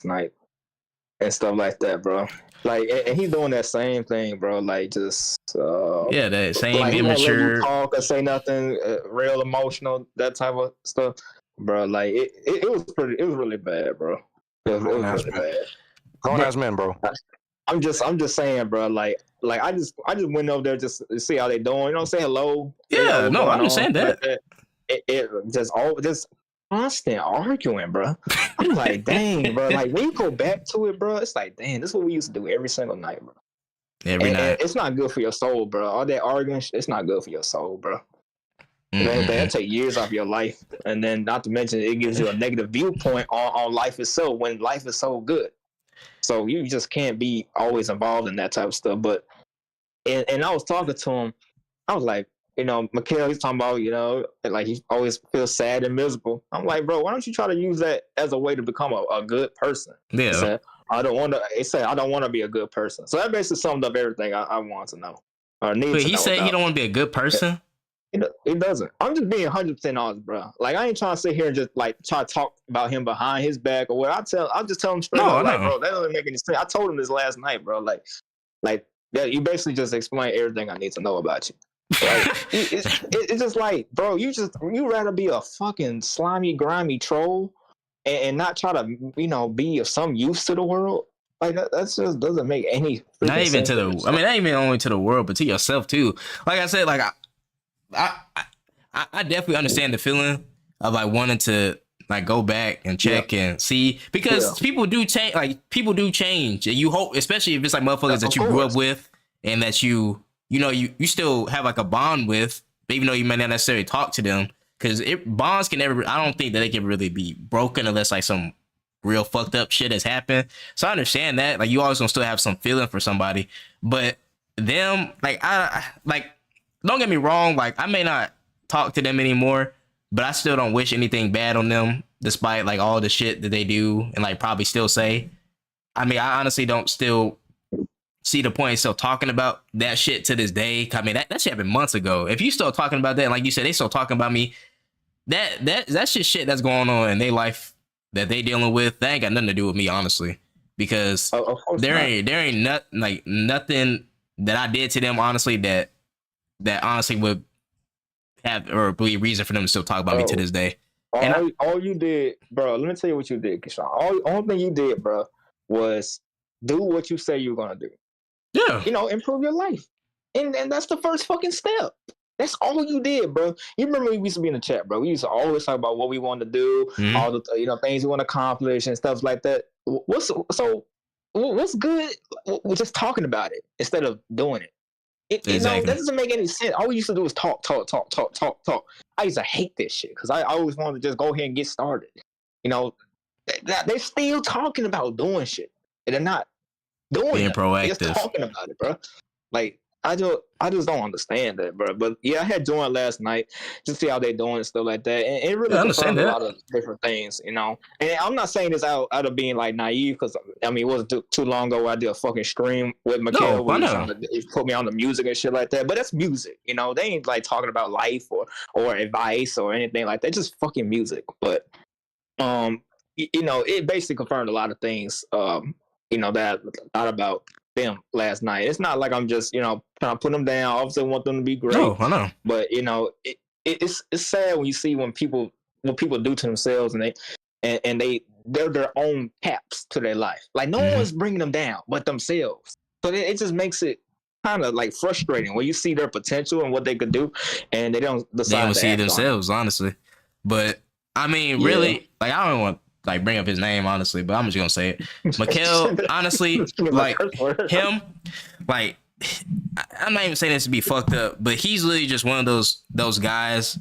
night and stuff like that, bro. Like, and he doing that same thing, bro. Like, just yeah, that same like he won't let you immature. talk or say nothing real emotional, that type of stuff, bro. Like, it was really bad, bro. It was really bad. Grown ass man, bro. I'm just saying, bro. Like I just went over there just to see how they doing. You know, say hello. Yeah, no, I understand that. It just constant arguing, bro. I'm like, dang, bro. Like when you go back to it, bro, it's like, dang, this is what we used to do every single night, bro. Every night. And it's not good for your soul, bro. All that arguing, it's not good for your soul, bro. That'll take years off your life, and then not to mention it gives you a negative viewpoint on life itself when life is so good. So you just can't be always involved in that type of stuff. But and I was talking to him, I was like, you know, Mikhail, he's talking about, you know, like he always feels sad and miserable. I'm like, bro, why don't you try to use that as a way to become a good person? Yeah. He said, I don't want to be a good person. So that basically summed up everything I want to know. But he said he don't want to be a good person? It doesn't. I'm just being 100% honest, bro. Like, I ain't trying to sit here and just like try to talk about him behind his back or what. I'll just tell him straight up, like, bro, that doesn't make any sense. I told him this last night, bro. Like that. You basically just explained everything I need to know about you. Like, it's just like, bro, you rather be a fucking slimy, grimy troll and not try to, you know, be of some use to the world. Like that just doesn't make any. Not even to the. I mean, not even only to the world, but to yourself too. Like I said, like I definitely understand the feeling of like wanting to like go back and check and see, because people do change. Like people do change, and you hope, especially if it's like motherfuckers that you grew up with and that you know you still have like a bond with, even though you may not necessarily talk to them, because bonds can never. I don't think that they can really be broken unless like some real fucked up shit has happened. So I understand that. Like you always gonna still have some feeling for somebody, but them like don't get me wrong, like I may not talk to them anymore, but I still don't wish anything bad on them, despite like all the shit that they do and like probably still say. I mean, I honestly don't still see the point of still talking about that shit to this day. I mean, that shit happened months ago. If you still talking about that, and like you said, they still talking about me, that's just shit that's going on in their life that they dealing with. That ain't got nothing to do with me, honestly, because there ain't nothing that I did to them, honestly, that honestly would have or be a reason for them to still talk about me to this day. All you did, bro, let me tell you what you did, Kishan. Only thing you did, bro, was do what you say you're gonna do. Yeah. You know, improve your life. And that's the first fucking step. That's all you did, bro. You remember we used to be in the chat, bro. We used to always talk about what we wanted to do, all the things we want to accomplish and stuff like that. What's good? We're just talking about it instead of doing it. Exactly. You know, that doesn't make any sense. All we used to do was talk. I used to hate this shit because I always wanted to just go ahead and get started. You know, they're still talking about doing shit. And they're not doing being proactive. They're just talking about it, bro. Like, I just don't understand that, bro. But yeah, I had joined last night to see how they doing and stuff like that, and it really confirmed a lot of different things, you know. And I'm not saying this out of being like naive, because I mean it wasn't too long ago I did a fucking stream with Mikhail where he put me on the music and shit like that. But that's music, you know. They ain't like talking about life or advice or anything like that. It's just fucking music. But you know, it basically confirmed a lot of things. You know, that I thought about them last night. It's not like I'm just, you know, trying to put them down. Obviously, I want them to be great. No, I know. But you know, it's sad when you see what people do to themselves, and they're their own caps to their life. Like no one's bringing them down but themselves. So it just makes it kind of like frustrating when you see their potential and what they could do, and they don't decide. They don't see themselves, honestly. But I mean, really, like I don't want. Like bring up his name, honestly, but I'm just gonna say it. Mikhail, honestly, like him, like I'm not even saying this to be fucked up, but he's literally just one of those guys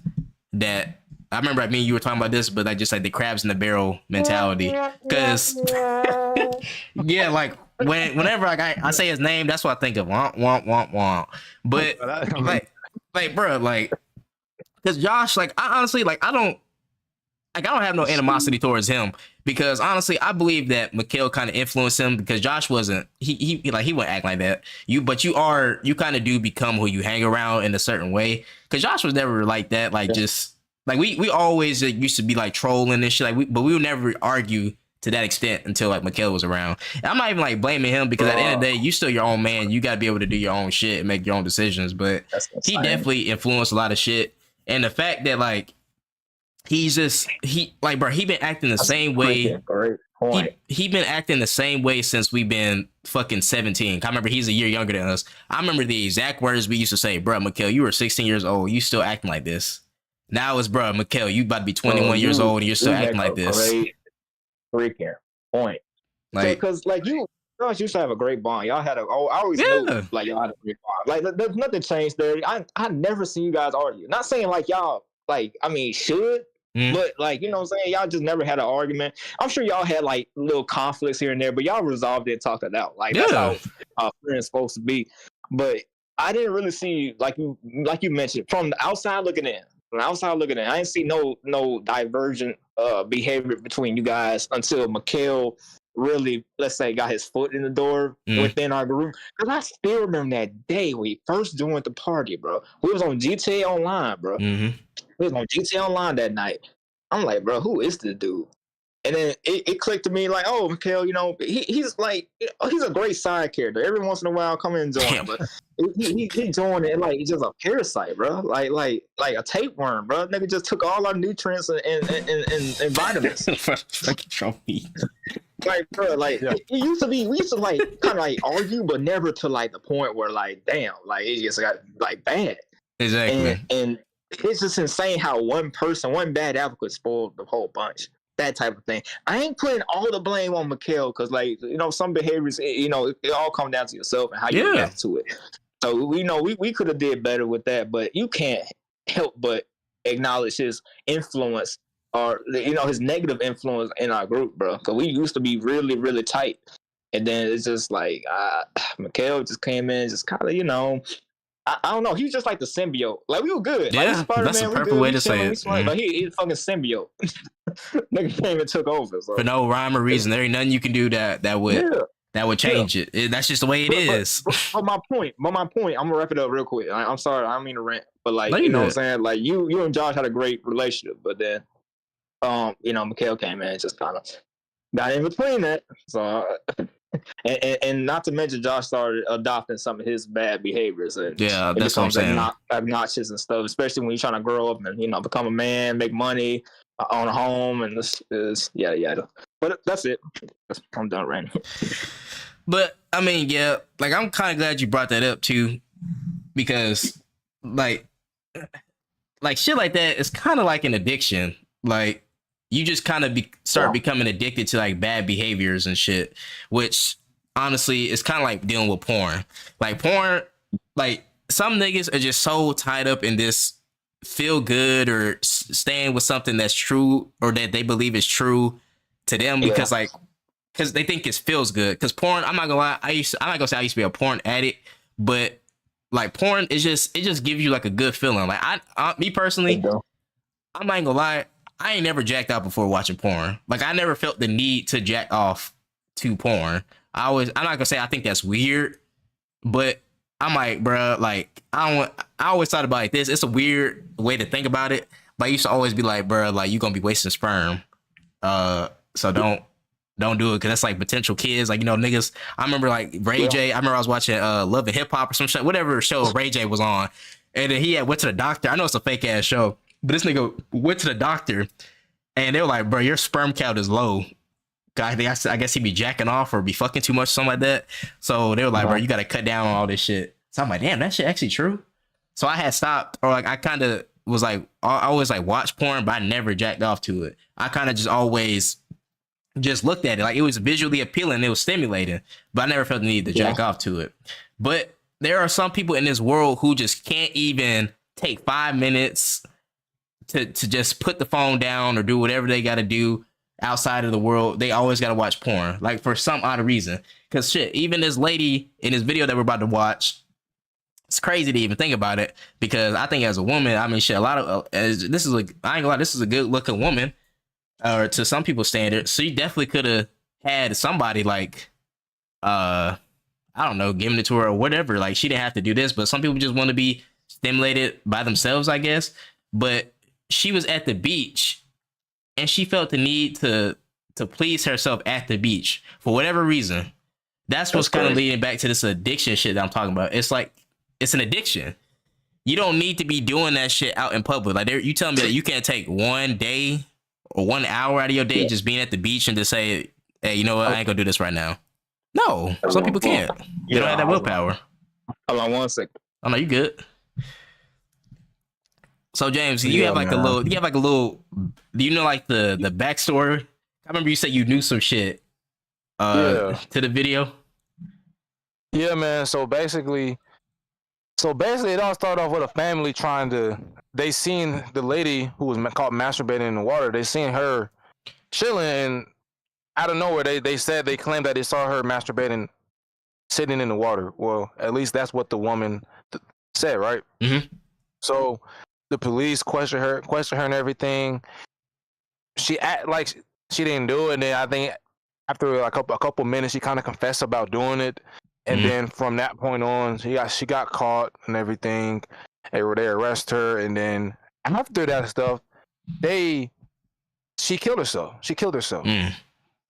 that I remember. I mean, you were talking about this, but like just like the crabs in the barrel mentality. Because yeah, like whenever like I say his name, that's what I think of. Womp. But like bro, like because Josh, like I honestly like I don't have no animosity towards him, because honestly, I believe that Mikhail kind of influenced him, because Josh wasn't, he wouldn't act like that. You kind of do become who you hang around in a certain way. Because Josh was never like that. Like just like we always used to be like trolling and shit. Like but we would never argue to that extent until like Mikhail was around. And I'm not even like blaming him because at the end of the day, you still your own man. You got to be able to do your own shit and make your own decisions. But he definitely influenced a lot of shit. And the fact that like he been acting the same way. He been acting the same way since we've been fucking 17. I remember he's a year younger than us. I remember the exact words we used to say, bro, Mikhail, you were 16 years old. You still acting like this. Now it's, bro, Mikhail, you about to be 21 years old and you're still acting like this. Great freaking point. Like, because like you guys used to have a great bond. Y'all had I always knew like y'all had a great bond. Like there's nothing changed there. I never seen you guys argue. Not saying like y'all should. But like, you know what I'm saying? Y'all just never had an argument. I'm sure y'all had like little conflicts here and there, but y'all resolved it and talked it out. Like that's how friends supposed to be. But I didn't really see like you mentioned from the outside looking in. From the outside looking in, I didn't see no divergent behavior between you guys until Mikhail really, let's say, got his foot in the door within our group. Because I still remember that day we first joined the party, bro. We was on GTA Online, bro. We was on GTA Online that night. I'm like, bro, who is this dude? And then it clicked to me like, oh, Mikhail, you know, he's like, he's a great side character. Every once in a while, come in and join, but he joined it like he's just a parasite, bro. Like a tapeworm, bro. Nigga just took all our nutrients and vitamins. Like, bro, like we used to like kind of like argue, but never to like the point where like, damn, like it just got like bad. Exactly. And it's just insane how one bad apple could spoil the whole bunch. That type of thing. I ain't putting all the blame on Mikhail because, like, you know, some behaviors, you know, it all comes down to yourself and how you react to it. So we could have did better with that, but you can't help but acknowledge his influence or, you know, his negative influence in our group, bro. Because we used to be really, really tight, and then it's just like Mikhail just came in, just kind of, you know. I don't know. He was just like the symbiote. Like we were good. Yeah, like, that's the perfect way to say it. But he's fucking symbiote. Nigga came and took over. So. For no rhyme or reason, there ain't nothing you can do that would change it. That's just the way it is. But my point. I'm gonna wrap it up real quick. I'm sorry. I don't mean to rant, but like you know what I'm saying. Like you and Josh had a great relationship, but then you know, Mikhail came in and just kind of got in between that. So. And not to mention, Josh started adopting some of his bad behaviors. And that's what I'm saying. Obnoxious and stuff, especially when you're trying to grow up and, you know, become a man, make money, own a home, and this is yada. But that's it. I'm done ranting. But I mean, like I'm kind of glad you brought that up too, because like shit like that is kind of like an addiction. Like. You just kind of start becoming addicted to like bad behaviors and shit, which honestly is kind of like dealing with porn. Like porn, like some niggas are just so tied up in this feel good or staying with something that's true or that they believe is true to them because they think it feels good. Because porn, I'm not gonna lie, I'm not gonna say I used to be a porn addict, but like porn it just gives you like a good feeling. Like me personally, I'm not gonna lie. I ain't never jacked out before watching porn. Like I never felt the need to jack off to porn. I'm not gonna say I think that's weird, but I'm like, bro, like I always thought about it like this. It's a weird way to think about it, but I used to always be like, bro, like you gonna be wasting sperm. So don't do it because that's like potential kids. Like, you know, niggas. I remember like Ray J. I remember I was watching Love and Hip Hop or some shit, whatever show Ray J was on, and then he went to the doctor. I know it's a fake ass show. But this nigga went to the doctor and they were like, bro, your sperm count is low. I guess he'd be jacking off or be fucking too much, something like that. So they were like, bro, you got to cut down on all this shit. So I'm like, damn, that shit actually true. So I had stopped, or like I kind of was like, I always like watch porn, but I never jacked off to it. I kind of just always just looked at it. Like it was visually appealing. It was stimulating, but I never felt the need to jack off to it. But there are some people in this world who just can't even take 5 minutes to just put the phone down or do whatever they got to do outside of the world. They always got to watch porn, like for some odd reason. Because shit, even this lady in this video that we're about to watch, it's crazy to even think about it. Because I think as a woman, I mean, shit, a lot of I ain't gonna lie, this is a good looking woman, or to some people's standards. So you definitely could have had somebody like, I don't know, giving it to her or whatever. Like she didn't have to do this, but some people just want to be stimulated by themselves, I guess. But she was at the beach and she felt the need to to please herself at the beach for whatever reason. That's what's kind of leading back to this addiction shit that I'm talking about. It's like, it's an addiction. You don't need to be doing that shit out in public. Like, you telling me that you can't take 1 day or 1 hour out of your day just being at the beach and just say, hey, you know what? I ain't gonna do this right now. No, some people can't. They don't have that willpower. Hold on 1 second. Oh no, you good. So James, you have like a little, do you know like the backstory? I remember you said you knew some shit to the video. Yeah, man. So basically it all started off with a family they seen the lady who was caught masturbating in the water. They seen her chilling, and out of nowhere, they claimed that they saw her masturbating, sitting in the water. Well, at least that's what the woman said, right? Mm-hmm. So the police questioned her and everything. She act like she didn't do it, and then I think after like a couple minutes, she kind of confessed about doing it. And then from that point on, she got caught and everything. They arrested her, and then after that stuff, she killed herself.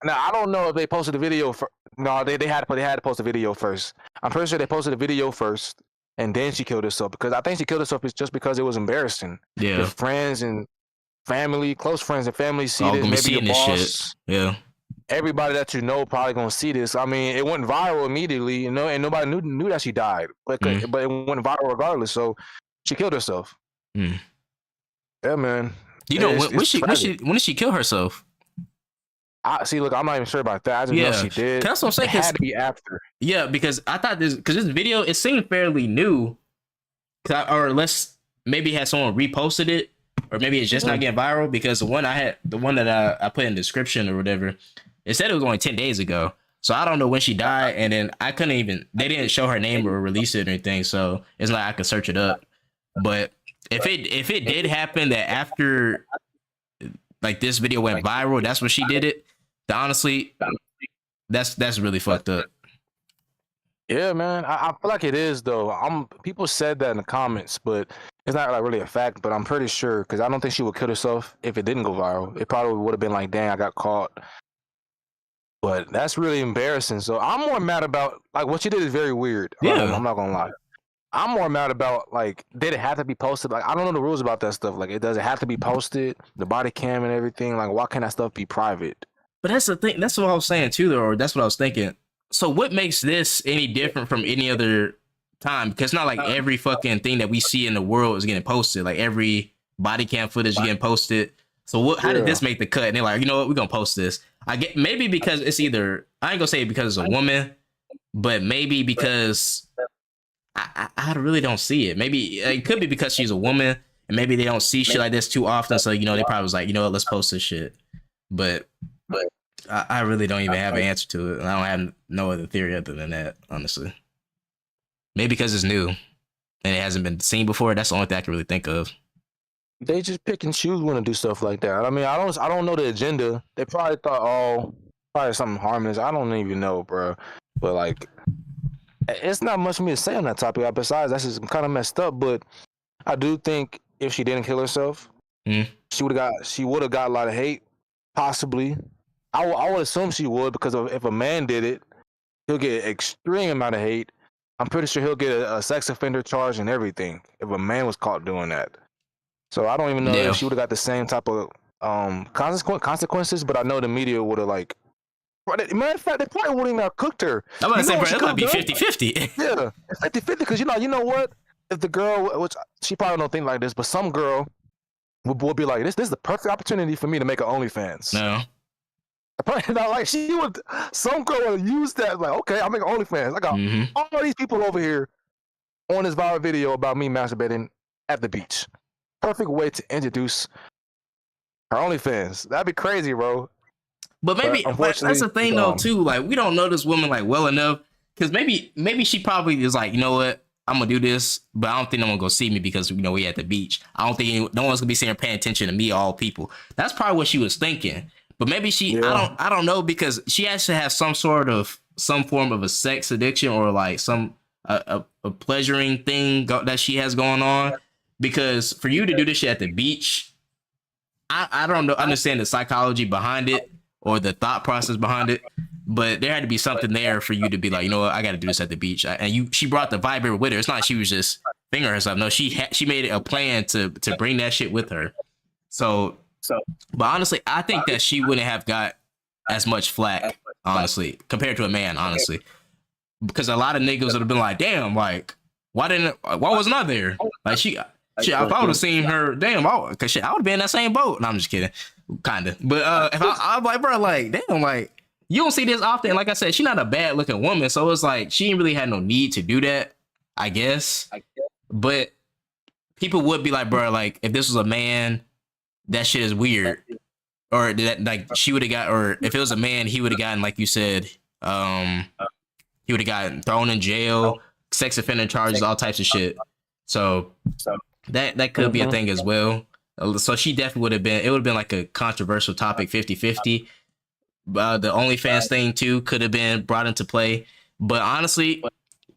Now I don't know if they posted the video. No, they had to post the video first. I'm pretty sure they posted the video first, and then she killed herself, because I think she killed herself just because it was embarrassing. Yeah, if friends and family, close friends and family see this, maybe your boss. Shit. Yeah. Everybody that you know probably gonna see this. I mean, it went viral immediately, you know, and nobody knew that she died, but it went viral regardless. So she killed herself. Yeah, man. You know, when did she kill herself? Look, I'm not even sure about that. I just know she did. That's what I'm saying. It had to be after. Yeah, because I thought this video, it seemed fairly new, or unless maybe had someone reposted it, or maybe it's just not getting viral, because the one that I put in the description or whatever, it said it was only 10 days ago. So I don't know when she died, and then they didn't show her name or release it or anything, so it's not like I could search it up. But if it did happen that after like this video went viral, that's when she did it, honestly, that's really fucked up. Yeah, man. I feel like it is though. People said that in the comments, but it's not like really a fact. But I'm pretty sure, because I don't think she would kill herself if it didn't go viral. It probably would have been like, dang, I got caught. But that's really embarrassing. So I'm more mad about, like, what she did is very weird. Yeah. I'm not gonna lie. I'm more mad about, like, did it have to be posted? Like, I don't know the rules about that stuff. Like, does it have to be posted? The body cam and everything. Like, why can't that stuff be private? But that's the thing. That's what I was saying too, though. Or that's what I was thinking. So what makes this any different from any other time? Because it's not like every fucking thing that we see in the world is getting posted. Like every body cam footage is getting posted. So how did this make the cut? And they're like, you know what, we're gonna post this. I get maybe because it's either, I ain't gonna say because it's a woman, but maybe because I really don't see it. Maybe it could be because she's a woman, and maybe they don't see shit like this too often. So, you know, they probably was like, you know what, let's post this shit. But I really don't even have an answer to it. And I don't have no other theory other than that, honestly. Maybe because it's new and it hasn't been seen before. That's the only thing I can really think of. They just pick and choose when to do stuff like that. I mean, I don't know the agenda. They probably thought, probably something harmless. I don't even know, bro. But like, it's not much for me to say on that topic. Besides, that's just kind of messed up. But I do think if she didn't kill herself, she would have got a lot of hate, possibly. I would assume she would, because if a man did it, he'll get an extreme amount of hate. I'm pretty sure he'll get a sex offender charge and everything if a man was caught doing that. So I don't even know if she would have got the same type of consequences, but I know the media would have, like, matter of fact, they probably wouldn't even have cooked her. I'm about to say, bro, it could be 50-50. Yeah, 50-50, because you know what? If the girl, which she probably don't think like this, but some girl will be like, this is the perfect opportunity for me to make an OnlyFans. No. Probably not, like, some girl would use that, like, okay, I'll make an OnlyFans. I got all these people over here on this viral video about me masturbating at the beach. Perfect way to introduce her OnlyFans. That'd be crazy, bro. But maybe that's the thing though too. Like, we don't know this woman like well enough, because maybe she probably is like, you know what, I'm gonna do this, but I don't think no one gonna see me because, you know, we at the beach. I don't think no one's gonna be sitting there paying attention to me, all people. That's probably what she was thinking. But maybe I don't know, because she has to have some form of a sex addiction, or like some a pleasuring thing that she has going on. Because for you to do this shit at the beach, I don't know, understand the psychology behind it, or the thought process behind it. But there had to be something there for you to be like, you know what, I got to do this at the beach. She brought the vibrator with her. It's not like she was just fingering herself. No, she made it a plan to bring that shit with her. So, but honestly, I think that she wouldn't have got as much flack, honestly, compared to a man, honestly, because a lot of niggas would have been like, damn, like, why wasn't I there? Like if I would have seen her, damn, because I would have been in that same boat. No, I'm just kidding, kind of. But if I'm like, bro, like, damn, like. You don't see this often. Like I said, she's not a bad looking woman. So it's like she ain't really had no need to do that, I guess. But people would be like, bro, like if this was a man, that shit is weird. Or that like she would have got, or if it was a man, he would have gotten, like you said, he would have gotten thrown in jail, sex offender charges, all types of shit. So that could be a thing as well. So she definitely would have been, it would have been like a controversial topic, 50-50. The OnlyFans thing too could have been brought into play, but honestly,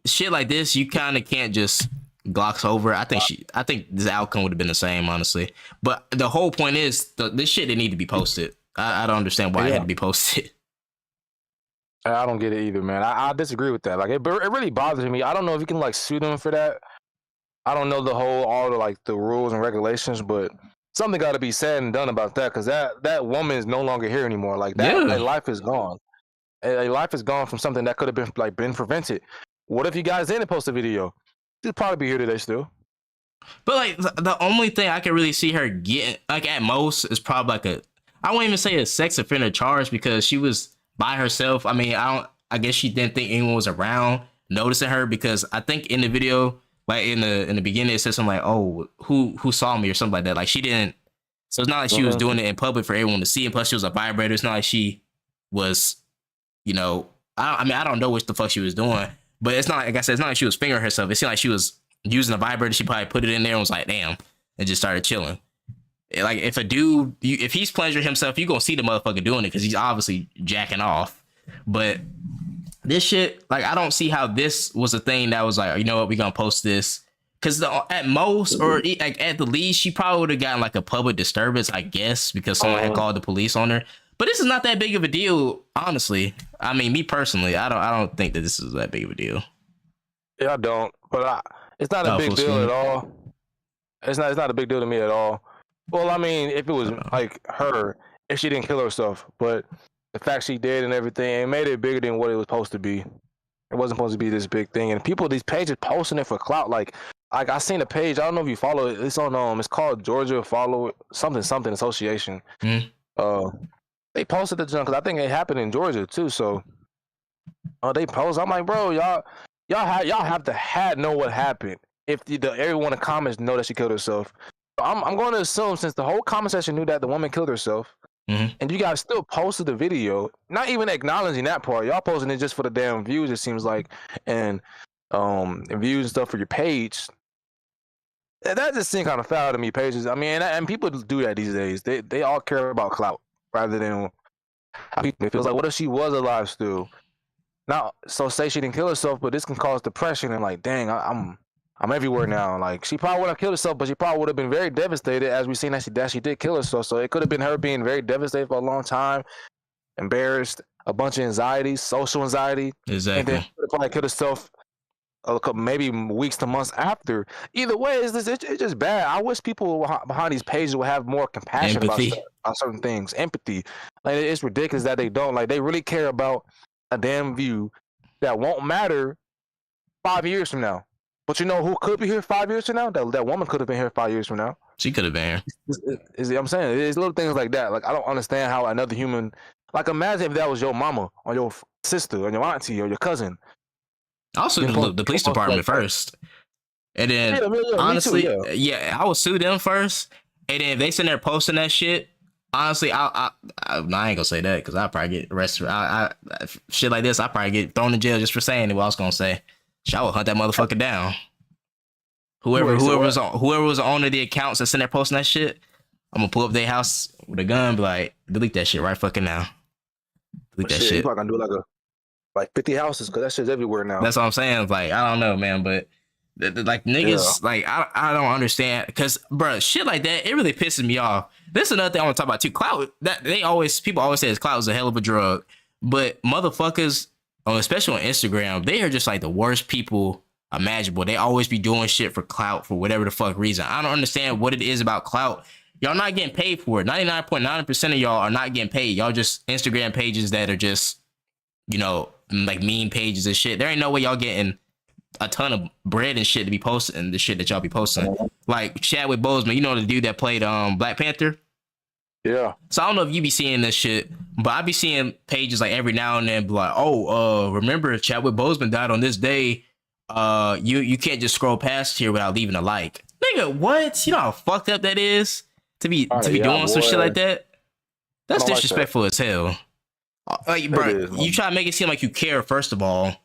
shit like this you kind of can't just gloss over. I think this outcome would have been the same, honestly. But the whole point is this shit didn't need to be posted. I don't understand why it had to be posted. I don't get it either, man. I disagree with that. Like it really bothers me. I don't know if you can like sue them for that. I don't know all the like the rules and regulations, but something got to be said and done about that, because that woman is no longer here anymore. Like that, life is gone. A life is gone from something that could have been prevented. What if you guys didn't post a video? She'd probably be here today still. But like the only thing I can really see her getting, like at most, is probably like I won't even say a sex offender charge, because she was by herself. I mean, I guess she didn't think anyone was around noticing her, because I think in the video, like in the beginning, it said something like, "Oh, who saw me?" or something like that. Like she didn't. So it's not like she was doing it in public for everyone to see. And plus, she was a vibrator. It's not like she was, you know. I mean, I don't know what the fuck she was doing, but it's not like I said. It's not like she was fingering herself. It seemed like she was using a vibrator. She probably put it in there and was like, "Damn," and just started chilling. Like if a dude, if he's pleasuring himself, you gonna see the motherfucker doing it because he's obviously jacking off. But this shit, like, I don't see how this was a thing that was like, you know what, we gonna post this. Because at most, or like at the least, she probably would have gotten like a public disturbance, I guess, because someone had called the police on her. But this is not that big of a deal, honestly. I mean, me personally, I don't think that this is that big of a deal. Yeah, I don't. But it's not a big deal at all. It's not a big deal to me at all. Well, I mean, if it was like her, if she didn't kill herself, but the fact she did and everything, it made it bigger than what it was supposed to be. It wasn't supposed to be this big thing. And people, these pages posting it for clout. Like I seen a page. I don't know if you follow it. It's on. It's called Georgia Follow something Association. They posted the junk because I think it happened in Georgia too. So, they post. I'm like, bro, y'all have to know what happened. If everyone in the comments know that she killed herself, I'm going to assume since the whole comment section knew that the woman killed herself, and you guys still posted the video, not even acknowledging that part. Y'all posting it just for the damn views, it seems like, and views and stuff for your page. That just seems kind of foul to me, pages. I mean, and people do that these days. They all care about clout rather than how people. It feels like, what if she was alive still? Now, so say she didn't kill herself, but this can cause depression and like, dang, I'm everywhere now. Like, she probably would have killed herself, but she probably would have been very devastated, as we've seen that she did kill herself. So it could have been her being very devastated for a long time, embarrassed, a bunch of anxiety, social anxiety. Exactly. And then she probably killed herself maybe weeks to months after. Either way, it's just bad. I wish people behind these pages would have more compassion about certain things. Empathy. Like, it's ridiculous that they don't. Like, they really care about a damn view that won't matter 5 years from now. But you know who could be here 5 years from now? That woman could have been here 5 years from now. She could have been here. I'm saying, it's little things like that. Like, I don't understand how another human, like, imagine if that was your mama or your sister or your auntie or your cousin. I'll sue the police department first. And then, honestly, I would sue them first. And then if they sitting there posting that shit, honestly, I ain't gonna say that because I'll probably get arrested. Shit like this, I'll probably get thrown in jail just for saying what I was gonna say. I would hunt that motherfucker down. Whoever was the owner of the accounts that's in there posting that shit, I'm gonna pull up their house with a gun and be like, delete that shit right fucking now. Delete that shit. You probably gonna do like 50 houses because that shit's everywhere now. That's what I'm saying. Like, I don't know, man, but Like niggas, like I don't understand because, bro, shit like that, it really pisses me off. This is another thing I want to talk about too. Clout, that people always say Clout is a hell of a drug, but motherfuckers, especially on Instagram, they are just like the worst people imaginable. They always be doing shit for clout for whatever the fuck reason. I don't understand what it is about clout. Y'all not getting paid for it. 99.9% of y'all are not getting paid. Y'all just Instagram pages that are just, like meme pages and shit. There ain't no way y'all getting a ton of bread and shit to be posting the shit that y'all be posting. Like Chadwick Boseman, the dude that played Black Panther. Yeah. So I don't know if you be seeing this shit, but I be seeing pages like every now and then be like, remember Chadwick Boseman died on this day. You can't just scroll past here without leaving a like. Nigga, what? You know how fucked up that is to be doing some shit like that? That's disrespectful as hell. Like, bro, you try to make it seem like you care, first of all,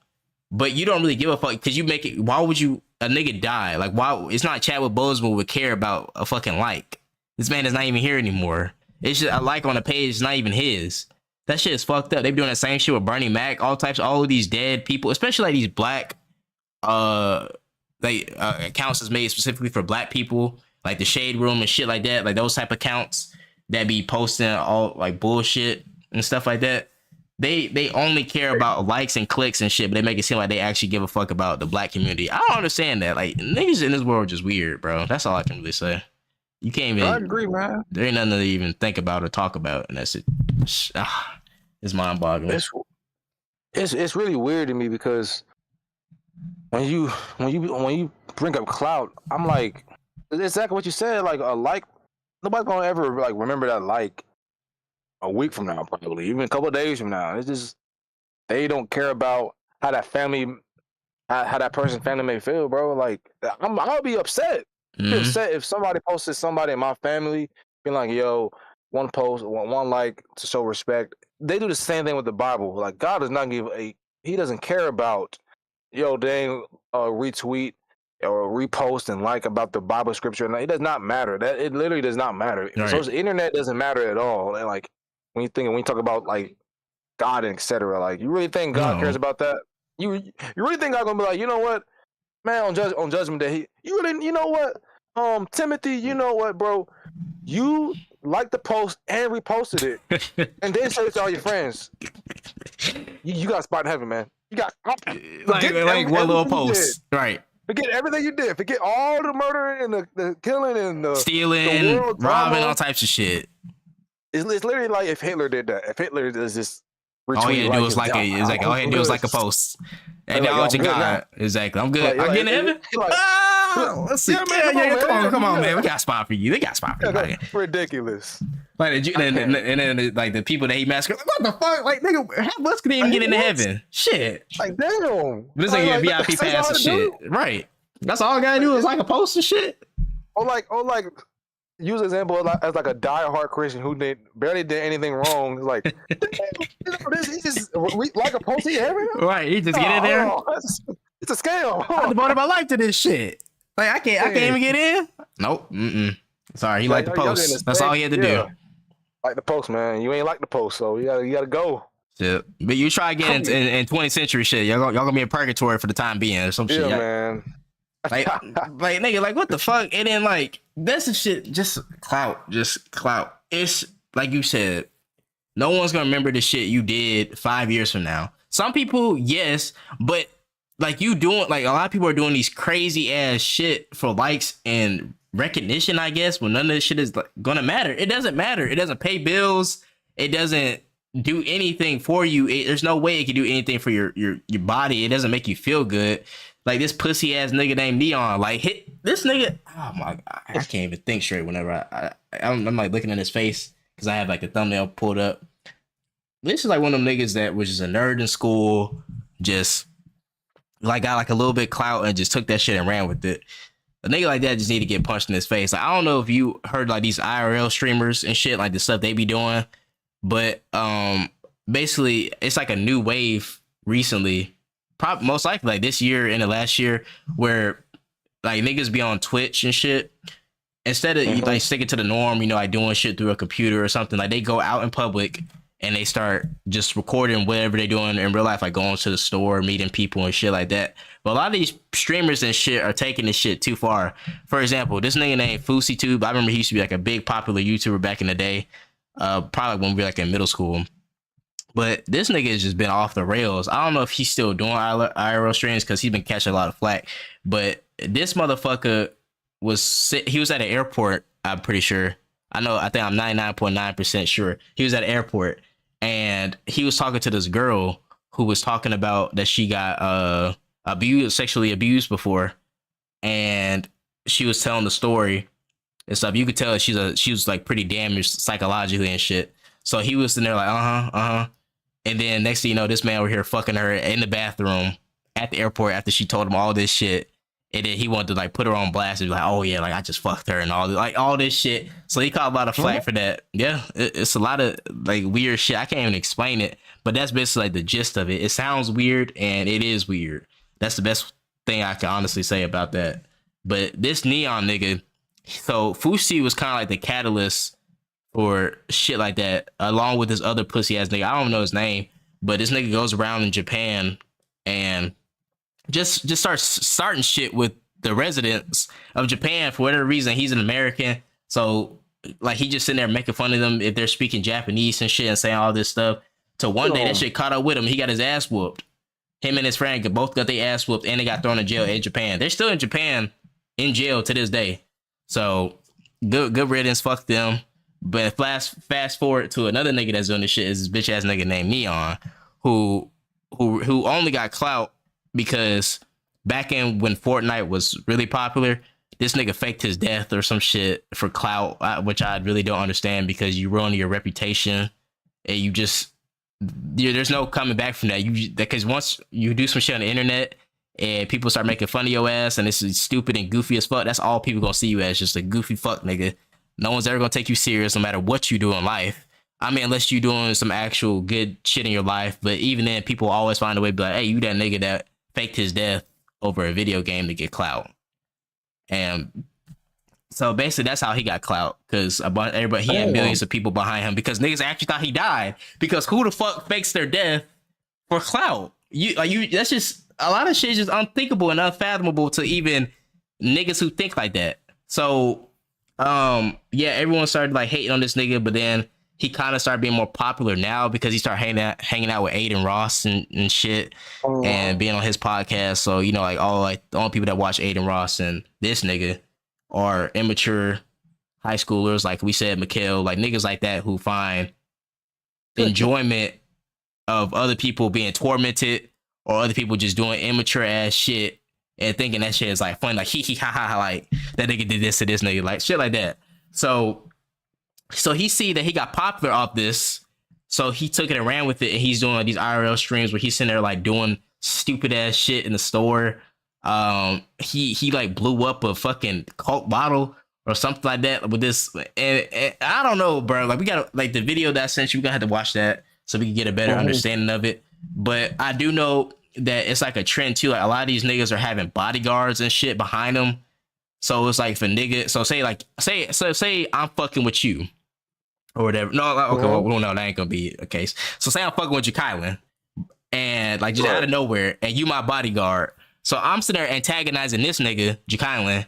but you don't really give a fuck because you make it. Why would a nigga die? Like, why? It's not Chadwick Boseman would care about a fucking like. This man is not even here anymore. It's just a like on a page. It's not even his. That shit is fucked up. They be doing the same shit with Bernie Mac, all of these dead people, especially like these black, accounts is made specifically for black people, like the Shade Room and shit like that. Like those type of accounts that be posting all like bullshit and stuff like that. They only care about likes and clicks and shit, but they make it seem like they actually give a fuck about the black community. I don't understand that. Like, niggas in this world are just weird, bro. That's all I can really say. You can't even. I agree, man. There ain't nothing to even think about or talk about, and that's it. It's mind-boggling. It's really weird to me because when you bring up clout, I'm like, it's exactly what you said. Like a like, nobody's gonna ever like remember that like a week from now, probably even a couple of days from now. It's just they don't care about how that family, how that person's family may feel, bro. Like I'll be upset. Mm-hmm. Be upset if somebody posted somebody in my family, being like, "Yo, one post, one like to show respect." They do the same thing with the Bible. Like God does not He doesn't care about dang retweet or repost and like about the Bible scripture. It does not matter. That it literally does not matter. Right. So the internet doesn't matter at all. And like when you talk about like God and etc. Like you really think God cares about that? You really think God gonna be like, you know what, man, on Judgment Day, you know what, Timothy, you know what, bro, you liked the post and reposted it, and then showed it to all your friends. You got a spot in heaven, man. You got like one little post, right? Forget everything you did. Forget all the murdering and the killing and the stealing, robbing, all types of shit. It's literally like if Hitler did that. If Hitler does this, all he had to do was like a post. Acknowledging God. Exactly. I'm good. I'm getting in heaven. Let's see. Come on, man. We got a spot for you. They got a spot for you. Ridiculous. Like and then like the people that he massacred. Like, what the fuck? Like nigga, how else could they even get into heaven? Shit. Like damn. But this ain't get VIP pass and shit. Right. That's all I gotta do is like a post and shit. Or like use an example as like a diehard Christian who barely did anything wrong. Like, he just like a post he every right. He just get in there. It's a scam. I devoted my life to this shit. Like I can't even get in. Nope. Sorry, he liked the post. That's all he had to do. Like the post, man. You ain't like the post, so you gotta go. Shit. But you try again in 20th century shit. Y'all gonna be in purgatory for the time being or some shit. Yeah, man. Like nigga, like what the fuck? And then like that's the shit. Just clout. It's like you said. No one's gonna remember the shit you did 5 years from now. Some people, yes, but like you doing like a lot of people are doing these crazy ass shit for likes and recognition, I guess, when none of this shit is like, gonna matter. It doesn't matter. It doesn't pay bills. It doesn't do anything for you. There's no way it can do anything for your body. It doesn't make you feel good. Like this pussy ass nigga named Neon, like hit this nigga. Oh my god, I can't even think straight whenever I'm like looking at his face because I have like the thumbnail pulled up. This is like one of them niggas that was just a nerd in school, just like got like a little bit clout and just took that shit and ran with it. A nigga like that just need to get punched in his face. Like, I don't know if you heard like these IRL streamers and shit, like the stuff they be doing, but basically it's like a new wave recently. Probably most likely like this year and the last year where like niggas be on Twitch and shit instead of like sticking to the norm, like doing shit through a computer or something. Like they go out in public and they start just recording whatever they're doing in real life, like going to the store, meeting people and shit like that. But a lot of these streamers and shit are taking this shit too far. For example, this nigga named FouseyTube, I remember he used to be like a big popular YouTuber back in the day, probably when we were like in middle school. But this nigga has just been off the rails. I don't know if he's still doing IRL streams because he's been catching a lot of flack. But this motherfucker he was at an airport, I'm pretty sure. I think I'm 99.9% sure. He was at an airport and he was talking to this girl who was talking about that she got sexually abused before. And she was telling the story and stuff. You could tell she was like pretty damaged psychologically and shit. So he was in there like, And then next thing you know, this man over here fucking her in the bathroom at the airport after she told him all this shit. And then he wanted to like put her on blast and be like, oh yeah, like I just fucked her and all this shit. So he caught a lot of flack for that. Yeah, it's a lot of like weird shit. I can't even explain it, but that's basically like the gist of it. It sounds weird and it is weird. That's the best thing I can honestly say about that. But this Neon nigga, so Fousey was kind of like the catalyst for shit like that, along with this other pussy ass nigga. I don't know his name, but this nigga goes around in Japan and just starting shit with the residents of Japan for whatever reason. He's an American, so like he just sitting there making fun of them if they're speaking Japanese and shit and saying all this stuff. So one day that shit caught up with him. He got his ass whooped. Him and his friend both got their ass whooped and they got thrown in jail in Japan. They're still in Japan in jail to this day. So good riddance. Fuck them. But fast forward to another nigga that's doing this shit is this bitch ass nigga named Neon, who only got clout because back in when Fortnite was really popular, this nigga faked his death or some shit for clout, which I really don't understand because you ruin your reputation and there's no coming back from that. Because once you do some shit on the internet and people start making fun of your ass and it's stupid and goofy as fuck, that's all people gonna see you as, just a goofy fuck nigga. No one's ever gonna take you serious no matter what you do in life. I mean, unless you're doing some actual good shit in your life. But even then, people always find a way to be like, hey, you that nigga that faked his death over a video game to get clout. And so basically that's how he got clout, because everybody, he had millions of people behind him because niggas actually thought he died, because who the fuck fakes their death for clout? That's just, a lot of shit is just unthinkable and unfathomable to even niggas who think like that. So yeah, everyone started like hating on this nigga, but then he kind of started being more popular now because he started hanging out with Aiden Ross and shit, and being on his podcast. So, you know, like the only people that watch Aiden Ross and this nigga are immature high schoolers, like we said, Mikhail, like niggas like that who find enjoyment of other people being tormented or other people just doing immature ass shit and thinking that shit is like funny, like hee hee ha ha, like that nigga did this to this nigga, like shit like that. So he see that he got popular off this, so he took it and ran with it, and he's doing like these IRL streams where he's sitting there like doing stupid ass shit in the store. He like blew up a fucking Coke bottle or something like that with this, and I don't know, bro. Like we got like the video that I sent you, we gotta have to watch that so we can get a better understanding of it. But I do know that it's like a trend too. Like a lot of these niggas are having bodyguards and shit behind them. So it's like if a nigga, so say I'm fucking with you or whatever. No, okay, well, no, that ain't gonna be a case. So say I'm fucking with Kylan and like just out of nowhere, and you my bodyguard. So I'm sitting there antagonizing this nigga, Kylan,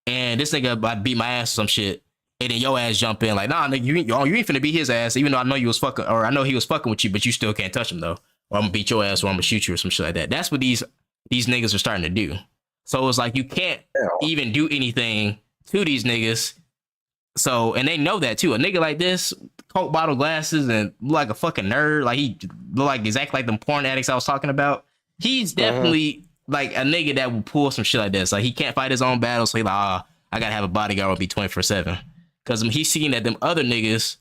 and this nigga about to beat my ass or some shit. And then your ass jump in like, nah, nigga, you ain't finna beat his ass, even though I know you was fucking, or I know he was fucking with you, but you still can't touch him though. Or I'm gonna beat your ass, or I'm gonna shoot you or some shit like that. That's what these niggas are starting to do. So it's like you can't even do anything to these niggas. So, and they know that too. A nigga like this, Coke bottle glasses and look like a fucking nerd, like he look like exactly like them porn addicts I was talking about. He's definitely like a nigga that will pull some shit like this. Like he can't fight his own battles, so he like, I gotta have a bodyguard, will be 24/7. Because he's seeing that them other niggas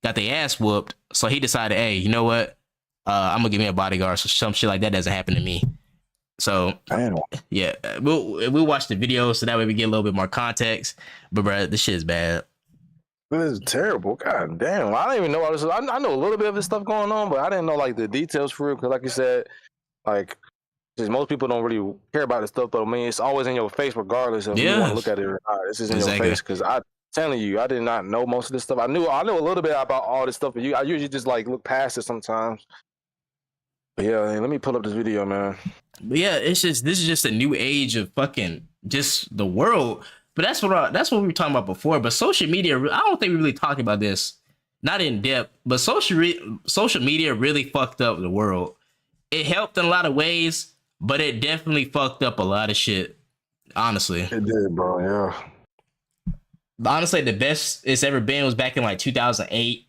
got their ass whooped, so he decided, hey, you know what? I'm gonna give me a bodyguard, so some shit like that doesn't happen to me. So yeah, we'll watch the video so that way we get a little bit more context. But bro, this shit is bad. This is terrible. God damn, I don't even know all this. I know a little bit of this stuff going on, but I didn't know like the details for it. Because like you said, like just most people don't really care about this stuff. But I mean, it's always in your face, regardless of if you want to look at it or not. This is in your face because telling you, I did not know most of this stuff. I knew a little bit about all this stuff, but I usually just like look past it sometimes. But yeah, let me pull up this video, man. But yeah, this is just a new age of fucking just the world. But that's what we were talking about before. But social media, I don't think we really talked about this, not in depth. But social media really fucked up the world. It helped in a lot of ways, but it definitely fucked up a lot of shit. Honestly, it did, bro. Yeah. Honestly, the best it's ever been was back in like 2008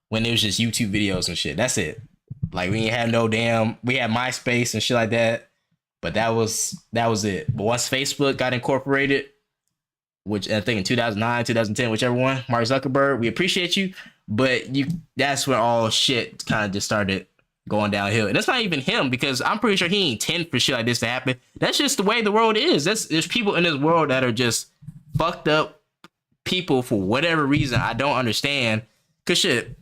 when it was just YouTube videos and shit. That's it. Like we ain't had we had MySpace and shit like that, but that was it. But once Facebook got incorporated, which I think in 2009, 2010, whichever one, Mark Zuckerberg, we appreciate you, but that's where all shit kind of just started going downhill. And that's not even him, because I'm pretty sure he ain't intend for shit like this to happen. That's just the way the world is. There's people in this world that are just fucked up people for whatever reason I don't understand. Cause shit,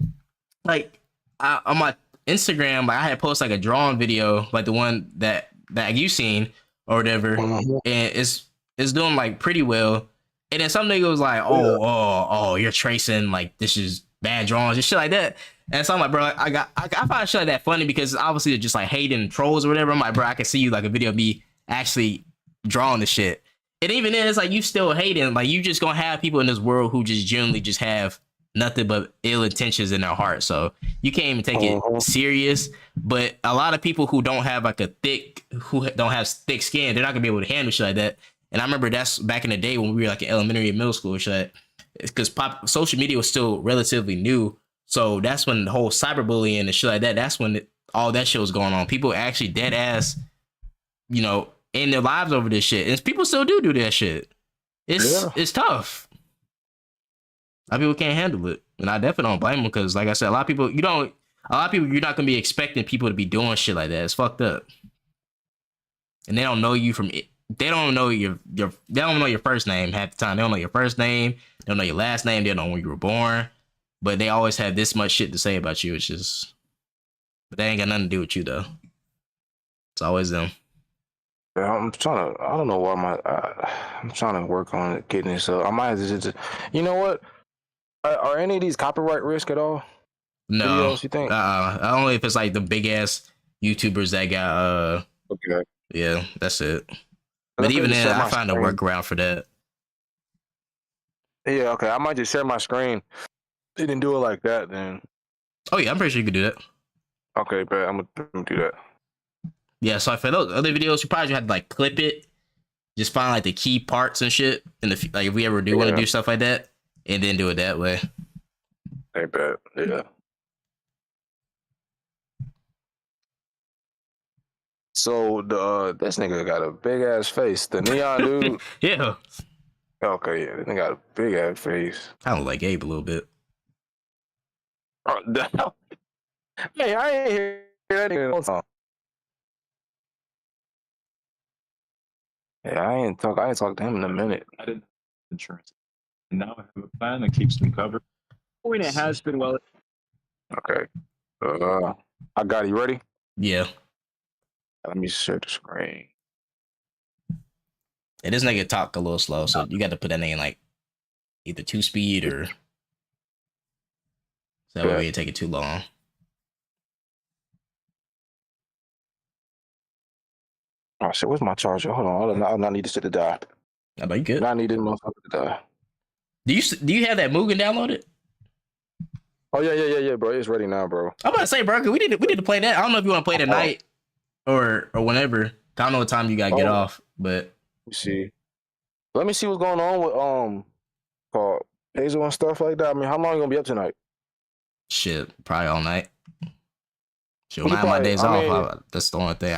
like on my Instagram, like I had posted like a drawing video, like the one that you seen or whatever, and it's doing like pretty well. And then some nigga was like, oh, you're tracing, like this is bad drawings and shit like that. And so I'm like, bro, I find shit like that funny because obviously they're just like hating trolls or whatever. I'm like, bro, I can see you like a video of me actually drawing the shit. And even then, it's like you still hating. Like you just gonna have people in this world who just generally just have nothing but ill intentions in their heart. So you can't even take it serious. But a lot of people who don't have who don't have thick skin, they're not gonna be able to handle shit like that. And I remember that's back in the day when we were like in elementary and middle school, shit. Because social media was still relatively new. So that's when the whole cyberbullying and shit like that, that's when all that shit was going on. People actually dead ass, in their lives over this shit. And people still do that shit. It's tough. A lot of people can't handle it. And I definitely don't blame them because, like I said, a lot of people, you're not going to be expecting people to be doing shit like that. It's fucked up. And they don't know you they don't know they don't know your first name half the time. They don't know your first name. They don't know your last name. They don't know when you were born. But they always have this much shit to say about you. It's just, but they ain't got nothing to do with you though. It's always them. Yeah, I don't know why I'm trying to work on it, getting it. So I might just, you know what? Are any of these copyright risk at all? No. Videos, you think? Only if it's like the big ass YouTubers that got, okay. Yeah, that's it. But even then, I find a workaround for that. Yeah, okay. I might just share my screen. They didn't do it like that, then. Oh yeah, I'm pretty sure you could do that. Okay, but I'm gonna do that. Yeah, so for those other videos, you probably have to like clip it, just find like the key parts and shit, and like if we ever do want to do stuff like that, and then do it that way. Ain't bad. Yeah. So this nigga got a big ass face. The neon dude. Yeah. Okay, yeah, this nigga got a big ass face. Kind of like Abe a little bit. Hey, I ain't hear that nigga all time. Yeah, I ain't talked to him in a minute. I didn't have insurance. And now I have a plan that keeps me covered. It has been well. Okay. I got it. You ready? Yeah. Let me share the screen. And this nigga talk a little slow, so you got to put that name like either 2-speed or so that way it take it too long. Oh shit, where's my charger? Hold on, I need this shit to die. I bet you good. I need this motherfucker to die. Do you have that Mugen downloaded? Oh yeah, bro. It's ready now, bro. I'm about to say, bro, we need to play that. I don't know if you want to play tonight or whenever. I don't know what time you gotta get off, but let me see what's going on with Hazel and stuff like that. I mean, how long you gonna be up tonight? Shit, probably all night. Shit, when I have my days off, that's the only thing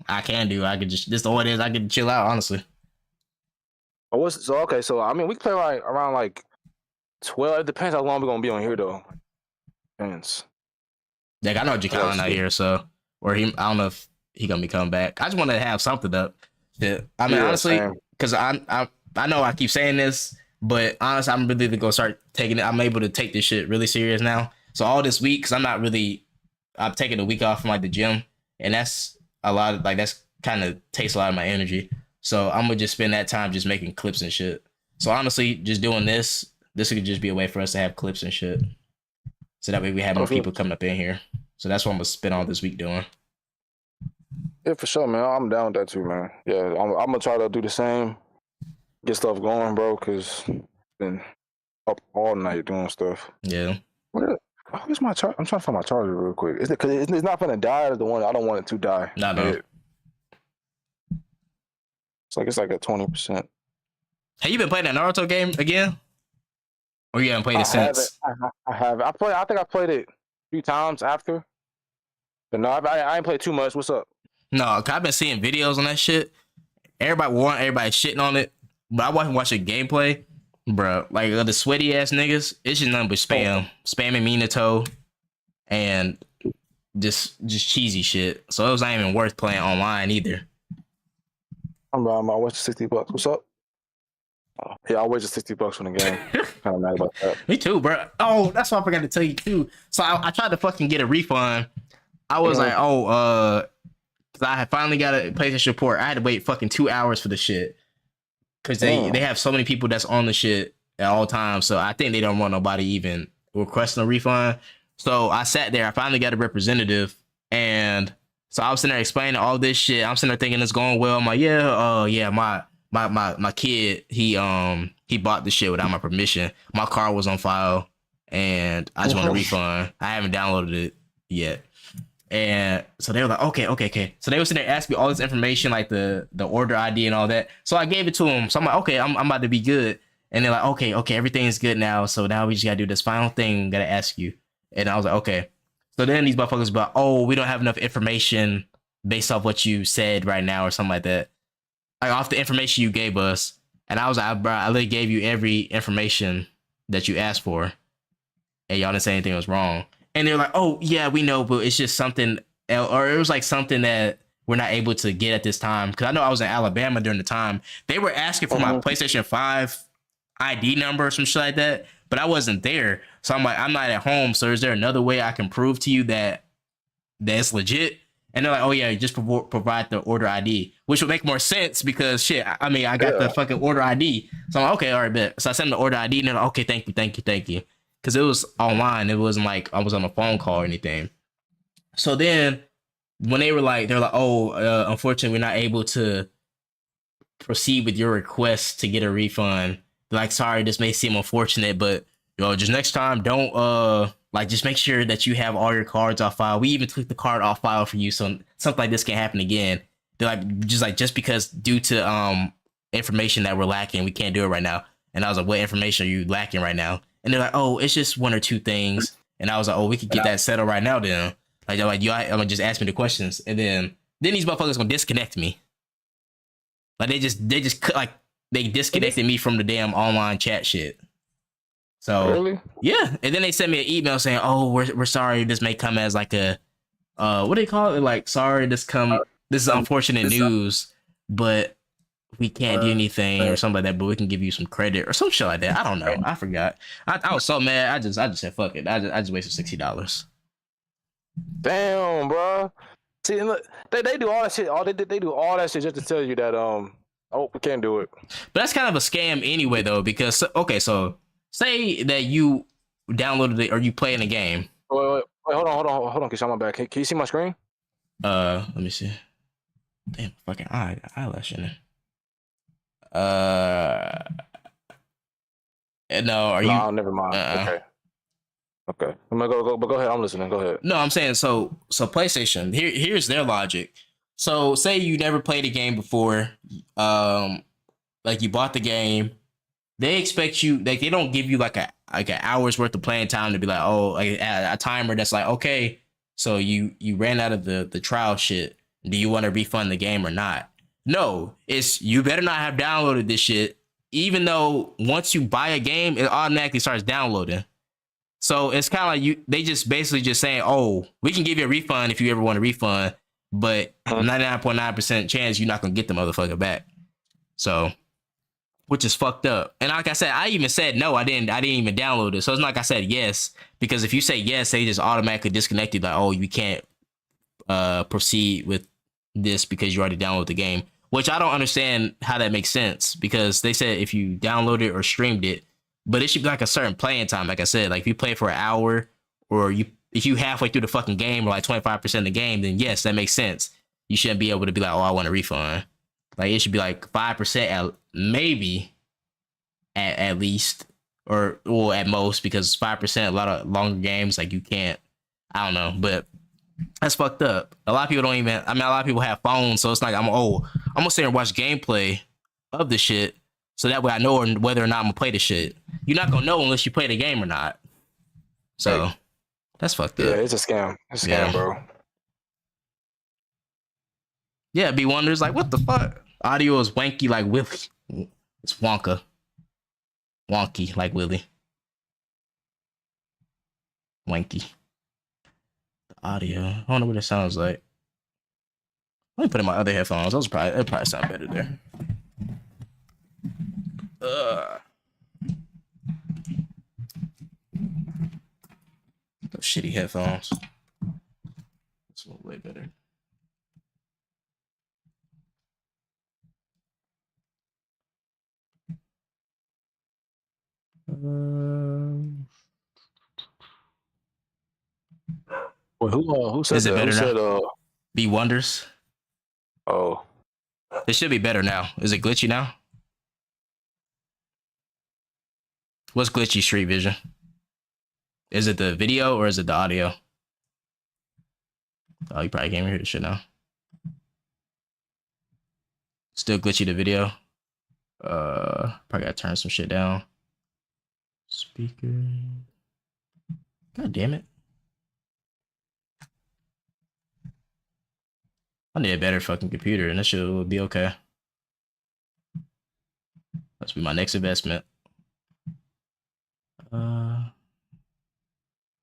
I can do. I could just this the only days I can chill out, honestly. Oh, so I mean, we can play around like 12. It depends how long we're gonna be on here, though. Depends. Like I know Jakal's not here, so I don't know if he gonna be coming back. I just wanted to have something up. Yeah. I mean, honestly, because I know I keep saying this, but honestly, I'm really gonna start taking it. I'm able to take this shit really serious now. So all this week, because I'm taking a week off from like the gym, and that's a lot of that's kind of takes a lot of my energy. So I'm gonna just spend that time just making clips and shit. So honestly, just doing this this could just be a way for us to have clips and shit. So that way we have more people coming up in here. So that's what I'm gonna spend all this week doing. Yeah, for sure, man. I'm down with that too, man. Yeah, I'm gonna try to do the same. Get stuff going, bro, because been up all night doing stuff. Yeah. Where's my charger? I'm trying to find my charger real quick. Is it because it's not gonna die? Or the one I don't want it to die. No. It's like at 20%. Have you been playing that Naruto game again? Or you haven't played it since? I have. I think I played it a few times after. But no, I ain't played too much. What's up? No, I've been seeing videos on that shit. Everybody shitting on it, but I wasn't watching gameplay, bro. Like the sweaty ass niggas, it's just nothing but spamming Minato, and just cheesy shit. So it was not even worth playing online either. I'm buying my watch $60. What's up? Yeah, I'll wager $60 on the game. Kind of mad about that. Me too, bro. Oh, that's what I forgot to tell you too. So I tried to fucking get a refund. I was like, because I had finally got a PlayStation port. I had to wait fucking 2 hours for the shit. Because they have so many people that's on the shit at all times. So I think they don't want nobody even requesting a refund. So I sat there. I finally got a representative. And so I was sitting there explaining all this shit. I'm sitting there thinking it's going well. I'm like, my kid, he bought the shit without my permission. My car was on file. And I just want a refund. I haven't downloaded it yet. And so they were like, okay. So they were sitting there asking me all this information, like the order ID and all that. So I gave it to them. So I'm like, okay, I'm about to be good. And they're like, okay, everything's good now. So now we just gotta do this final thing. Gotta ask you. And I was like, okay. So then these motherfuckers about, we don't have enough information based off what you said right now or something like that. Like off the information you gave us. And I was like, bro, I literally gave you every information that you asked for. And y'all didn't say anything was wrong. And they're like, oh, yeah, we know, but it's just something, or it was like something that we're not able to get at this time. Because I know I was in Alabama during the time. They were asking for my PlayStation 5 ID number or some shit like that, but I wasn't there. So I'm like, I'm not at home. So is there another way I can prove to you that it's legit? And they're like, oh, yeah, just provide the order ID, which would make more sense because shit, I mean, I got the fucking order ID. So I'm like, okay, all right, bet. So I sent them the order ID and they're like, okay, thank you. Because it was online. It wasn't like I was on a phone call or anything. So then when they're like, unfortunately, we're not able to proceed with your request to get a refund. They're like, sorry, this may seem unfortunate, but just next time, don't just make sure that you have all your cards off file. We even took the card off file for you, so something like this can't happen again. They're like, just because due to information that we're lacking, we can't do it right now. And I was like, what information are you lacking right now? And they're like, oh, it's just one or two things. And I was like, oh, we could get that settled right now then. Like, they're like, I'm gonna just ask me the questions. And then these motherfuckers gonna disconnect me. Like, they disconnected me from the damn online chat shit. So, really? Yeah. And then they sent me an email saying, oh, we're sorry. This may come as like a, what do they call it? Like, sorry, this is unfortunate news, but we can't do anything or something like that, but we can give you some credit or some shit like that. I don't know. I forgot. I was so mad. I just said, fuck it. I just wasted $60. Damn, bro. See, look, they do all that shit. They do all that shit just to tell you that we can't do it. But that's kind of a scam anyway, though, because so say that you downloaded it or you play in a game. Wait, hold on. Cause I'm back. Can you see my screen? Let me see. Damn, fucking eyelash in there. No, are you? No, never mind. Okay. I'm gonna go ahead. I'm listening. Go ahead. No, I'm saying so PlayStation. Here's their logic. So say you never played a game before, like you bought the game. They expect you, like they don't give you like an hour's worth of playing time to be like, a timer that's like, okay, so you ran out of the trial shit. Do you want to refund the game or not? No, it's you better not have downloaded this shit, even though once you buy a game, it automatically starts downloading. So it's kind of like they just basically just saying, oh, we can give you a refund if you ever want a refund, but 99.9% chance you're not going to get the motherfucker back. So, which is fucked up. And like I said, I even said no, I didn't even download it. So it's not like I said yes, because if you say yes, they just automatically disconnect you, like, oh, you can't proceed with this because you already downloaded the game, which I don't understand how that makes sense, because they said if you downloaded or streamed it, but it should be like a certain playing time. Like I said, like if you play for an hour or if you halfway through the fucking game or like 25% of the game, then yes, that makes sense. You shouldn't be able to be like, oh, I want a refund. Like it should be like 5% at maybe at least or well at most, because 5% a lot of longer games like you can't. I don't know, but that's fucked up. A lot of people don't even. I mean, a lot of people have phones, so it's like I'm gonna sit and watch gameplay of the shit, so that way I know whether or not I'm gonna play the shit. You're not gonna know unless you play the game or not. So that's fucked up. Yeah, it's a scam. It's a scam, bro. Yeah, B Wonder's like, what the fuck? Audio is wanky like Willy. It's Wonka. Wonky like Willy. Wanky. The audio. I don't know what it sounds like. Let me put in my other headphones. It'll probably sound better there. Those shitty headphones. This one way better. Well, who said Is it that? better Who said now? B Wonders. Oh, It should be better now. Is it glitchy now? What's glitchy, Street Vision? Is it the video or is it the audio? Oh, you probably can't even hear this shit now. Still glitchy the video. Probably gotta turn some shit down. Speaker. God damn it. I need a better fucking computer and this shit will be okay. That's be my next investment.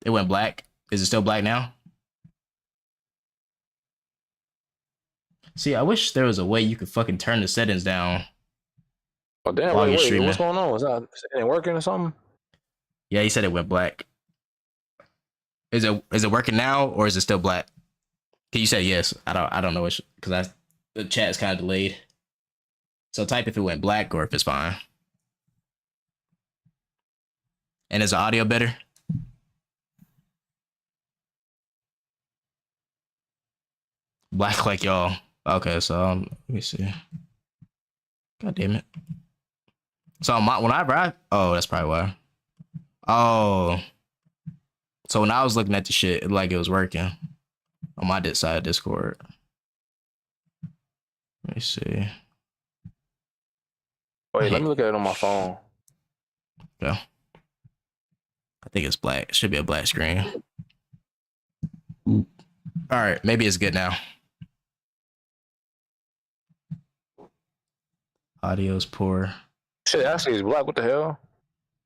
It went black. Is it still black now? See, I wish there was a way you could fucking turn the settings down. Oh damn! Wait, what's going on? Is it working or something? Yeah, he said it went black. Is it working now or is it still black? Can you say yes? I don't know which, because the chat is kind of delayed. So type if it went black or if it's fine. And is the audio better? Black like y'all. Okay, so let me see. God damn it. So that's probably why. Oh. So when I was looking at the shit, it like it was working on my side of Discord. Let me see. Wait, let me look at it on my phone. Yeah. I think it's black. It should be a black screen. All right, maybe it's good now. Audio's poor. Shit, actually, is black. What the hell?